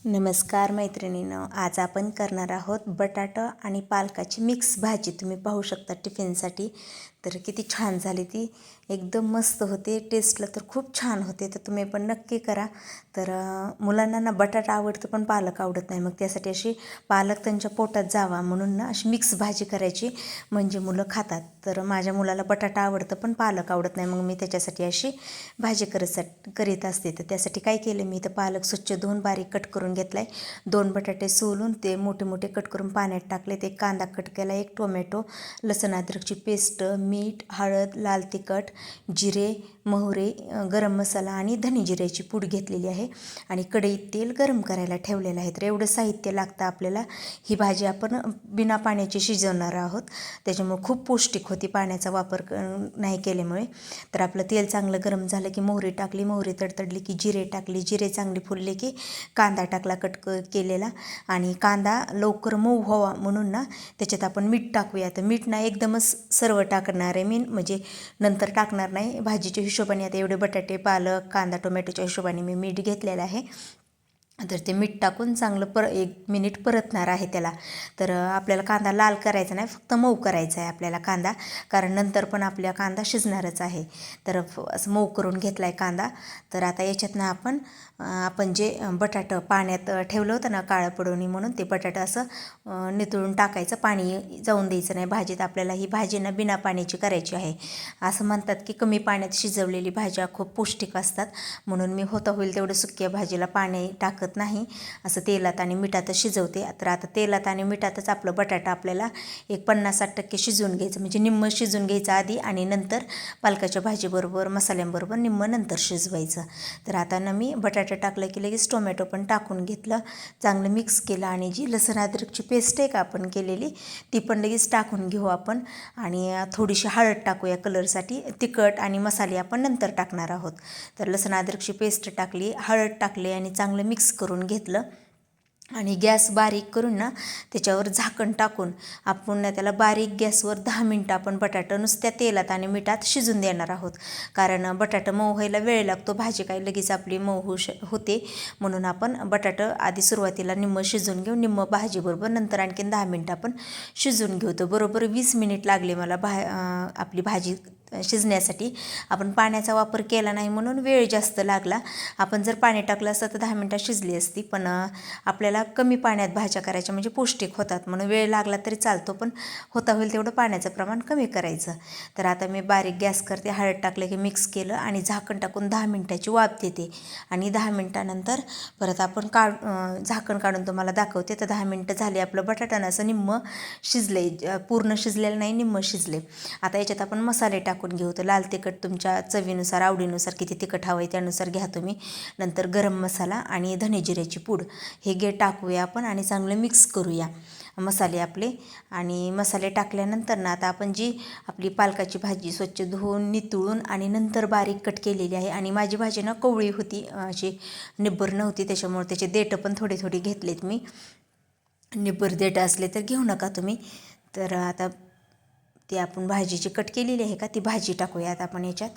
नमस्कार मैत्रिणींनो, आज आपण करणार आहोत बटाटा आणि पालकाची मिक्स भाजी. तुम्ही पाहू शकता टिफिनसाठी. तर किती छान झाली ती, एकदम मस्त होते. टेस्टला तर खूप छान होते. तर तुम्ही पण नक्की करा. तर मुलांना ना बटाटा आवडतं पण पालक आवडत नाही. मग त्यासाठी अशी पालक त्यांच्या पोटात जावा म्हणून ना अशी मिक्स भाजी करायची, म्हणजे मुलं खातात. तर माझ्या मुलाला बटाटा आवडतं पण पालक आवडत नाही. मग मी त्याच्यासाठी अशी भाजी करीत असते. तर त्यासाठी काय केलं मी, तर पालक स्वच्छ धुवून बारीक कट करून घेतला आहे. 2 बटाटे सोलून ते मोठे मोठे कट करून पाण्यात टाकले. एक कांदा कट केला, 1 टोमॅटो, लसूण अद्रकची पेस्ट, मीठ, हळद, लाल तिखट, जिरे, मोहरी, गरम मसाला आणि धने जिऱ्याची पूड घेतलेली आहे. आणि कढईत तेल गरम करायला ठेवलेलं आहे. तर एवढं साहित्य लागतं आपल्याला. ही भाजी आपण बिना पाण्याची शिजवणार आहोत, त्याच्यामुळे खूप पौष्टिक होती पाण्याचा वापर नाही केल्यामुळे. तर आपलं तेल चांगलं गरम झालं की मोहरी टाकली, मोहरी तडतडली की जिरे टाकली, जिरे चांगले फुलले की कांदा टाकला केलेला. आणि कांदा लवकर मऊ व्हावा म्हणून ना त्याच्यात आपण मीठ टाकूया. तर मीठ ना एकदमच सर्व टाकणार आहे मी, म्हणजे नंतर टाकणार नाही. भाजीच्या हिशोबाने आता एवढे बटाटे, पालक, कांदा, टोमॅटोच्या हिशोबाने मी मीठ घेतलेलं आहे. तर ते मीठ टाकून चांगलं 1 मिनिट परतणार आहे त्याला. तर आपल्याला कांदा लाल करायचा नाही, फक्त मऊ करायचा आहे आपल्याला कांदा, कारण नंतर पण आपल्या कांदा शिजणारच आहे. तर असं मऊ करून घेतला आहे कांदा. तर आता याच्यातनं आपण जे बटाटं पाण्यात ठेवलं होतं ना काळं पडोनी म्हणून, ते बटाटं असं नितळून टाकायचं, पाणी जाऊन द्यायचं नाही भाजीत. आपल्याला ही भाजी ना बिना पाण्याची करायची आहे. असं म्हणतात की कमी पाण्यात शिजवलेली भाज्या खूप पौष्टिक असतात, म्हणून मी होईल तेवढं सुक्या भाजीला पाणी टाकत नाही, असं तेलात आणि मिठातच शिजवते. तर आता तेलात आणि मिठातच आपलं बटाटा आपल्याला एक 50-60% शिजवून घ्यायचं, म्हणजे निम्मं शिजून घ्यायचं आधी आणि नंतर पालकाच्या भाजीबरोबर मसाल्यांबरोबर निम्मं नंतर शिजवायचं. तर आता ना मी बटाटा टाकलं की लगेच टोमॅटो पण टाकून घेतलं, चांगलं मिक्स केलं. आणि जी लसूण अद्रकची पेस्ट आहे का आपण केलेली, ती पण लगेच टाकून घेऊ आपण. आणि थोडीशी हळद टाकूया कलरसाठी. तिखट आणि मसाले आपण नंतर टाकणार आहोत. तर लसूण अद्रकची पेस्ट टाकली, हळद टाकली आणि चांगलं मिक्स करून घेतलं. आणि गॅस बारीक करून ना त्याच्यावर झाकण टाकून आपण त्याला बारीक गॅसवर 10 मिनटं आपण बटाटा नुसत्या तेलात आणि मिठात शिजून देणार आहोत. कारण बटाटा मऊ व्हायला वेळ लागतो, भाजी काही लगेच आपली मऊ होते. म्हणून आपण बटाटा आधी सुरुवातीला निम्मं शिजून घेऊ, निम्मं भाजीबरोबर नंतर आणखीन 10 मिनटं आपण शिजून घेऊ. तर बरोबर 20 मिनिट लागले मला आपली भाजी शिजण्यासाठी. आपण पाण्याचा वापर केला नाही म्हणून वेळ जास्त लागला. आपण जर पाणी टाकलं असतं तर 10 मिनटात शिजली असती. पण आपल्याला कमी पाण्यात भाज्या करायच्या म्हणजे पौष्टिक होतात, म्हणून वेळ लागला तरी चालतो, पण होईल तेवढं पाण्याचं प्रमाण कमी करायचं. तर आता मी बारीक गॅस करते, हळद टाकले की मिक्स केलं आणि झाकण टाकून 10 मिनटाची वाफ देते. आणि 10 मिनटानंतर परत आपण झाकण काढून तुम्हाला दाखवते. तर 10 मिनटं झाली, आपलं बटाटा असं निम्मं शिजले, पूर्ण शिजलेलं नाही, निम्मं शिजले. आता याच्यात आपण मसाले टाकून घेऊ. तर लाल तिखट तुमच्या चवीनुसार, आवडीनुसार किती तिखट हवं आहे त्यानुसार घ्या तुम्ही. नंतर गरम मसाला आणि धने जिऱ्याची पूड हे टाकूया आपण आणि चांगलं मिक्स करूया मसाले आपले. आणि मसाले टाकल्यानंतर ना आता आपण जी आपली पालकाची भाजी स्वच्छ धुवून नितळून आणि नंतर बारीक कट केलेली आहे. आणि माझी भाजी ना कवळी होती, अशी निब्बर नव्हती, त्याच्यामुळे त्याचे देठं पण थोडी थोडी घेतलेत मी. निब्बर देठं असले तर घेऊ नका तुम्ही. तर आता ती आपण भाजीची कट केलेली आहे का, ती भाजी टाकूया आता आपण याच्यात.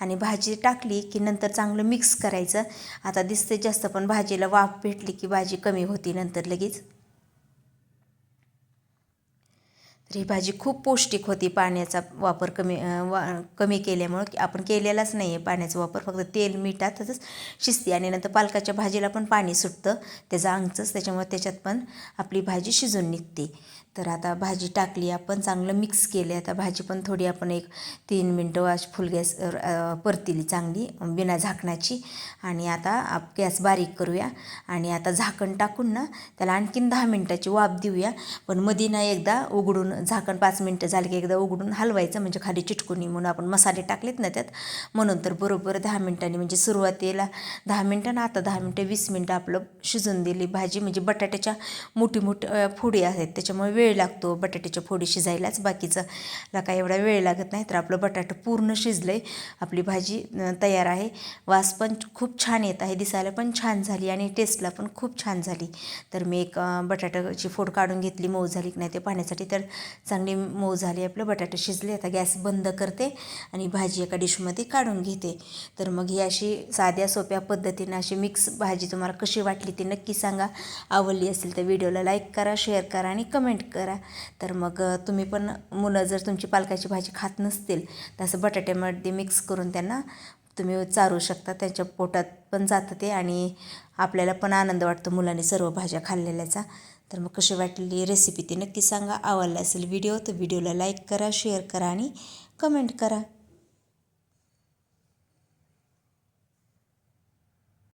आणि भाजी टाकली की नंतर चांगलं मिक्स करायचं. आता दिसते जास्त, पण भाजीला वाफ भेटली की भाजी कमी होती नंतर लगेच. तर ही भाजी खूप पौष्टिक होती, पाण्याचा वापर कमी केल्यामुळं. आपण केलेलाच नाही आहे पाण्याचा वापर, फक्त तेल मिठातच शिजते. आणि नंतर पालकाच्या भाजीला पण पाणी सुटतं त्याचं अंगचंच, त्याच्यामुळे त्याच्यात पण आपली भाजी शिजून निघते. तर आता भाजी टाकली, आपण चांगलं मिक्स केले. आता भाजी पण थोडी आपण एक 3 मिनटं फुल गॅस परतीली चांगली बिना झाकणाची. आणि आता गॅस बारीक करूया आणि आता झाकण टाकून ना त्याला आणखीन 10 मिनटाची वाफ देऊया. पण मध्ये ना एकदा उघडून, झाकण 5 मिनटं झाली की एकदा उघडून हलवायचं, म्हणजे खाली चिटकून नये म्हणून. आपण मसाले टाकलेत ना त्यात, म्हणून. तर बरोबर 10 मिनटांनी, म्हणजे सुरुवातीला 10 मिनटं ना आता 10 मिनटं 20 मिनटं आपलं शिजून दिली भाजी. म्हणजे बटाट्याच्या मोठी मोठी फोडी आहेत त्याच्यामुळे वेळ वेळ लागतो बटाट्याच्या फोडी शिजायलाच, बाकीचं काय एवढा वेळ लागत नाही. तर आपलं बटाटं पूर्ण शिजलं आहे, आपली भाजी तयार आहे. वास पण खूप छान येत आहे, दिसायला पण छान झाली आणि टेस्टला पण खूप छान झाली. तर मी एक बटाट्याची फोड काढून घेतली, मऊ झाली की नाही ते पाण्यासाठी. तर चांगली मऊ झाली, आपलं बटाटे शिजले. आता गॅस बंद करते आणि भाजी एका डिशमध्ये काढून घेते. तर मग ही अशी साध्या सोप्या पद्धतीने अशी मिक्स भाजी तुम्हाला कशी वाटली ते नक्की सांगा. आवडली असेल तर व्हिडिओला लाईक करा, शेअर करा आणि कमेंट करा. तर मग तुम्ही पण, मुलं जर तुमची पालकाची भाजी खात नसतील तर असं बटाट्यामध्ये मिक्स करून त्यांना तुम्ही चारू शकता, त्यांच्या पोटात पण जातं ते आणि आपल्याला पण आनंद वाटतो मुलांनी सर्व भाज्या खाल्लेल्याचा. तर मग कशी वाटली रेसिपी ती नक्की सांगा. आवडला असेल व्हिडिओ तर व्हिडिओला लाईक करा, शेअर करा आणि कमेंट करा.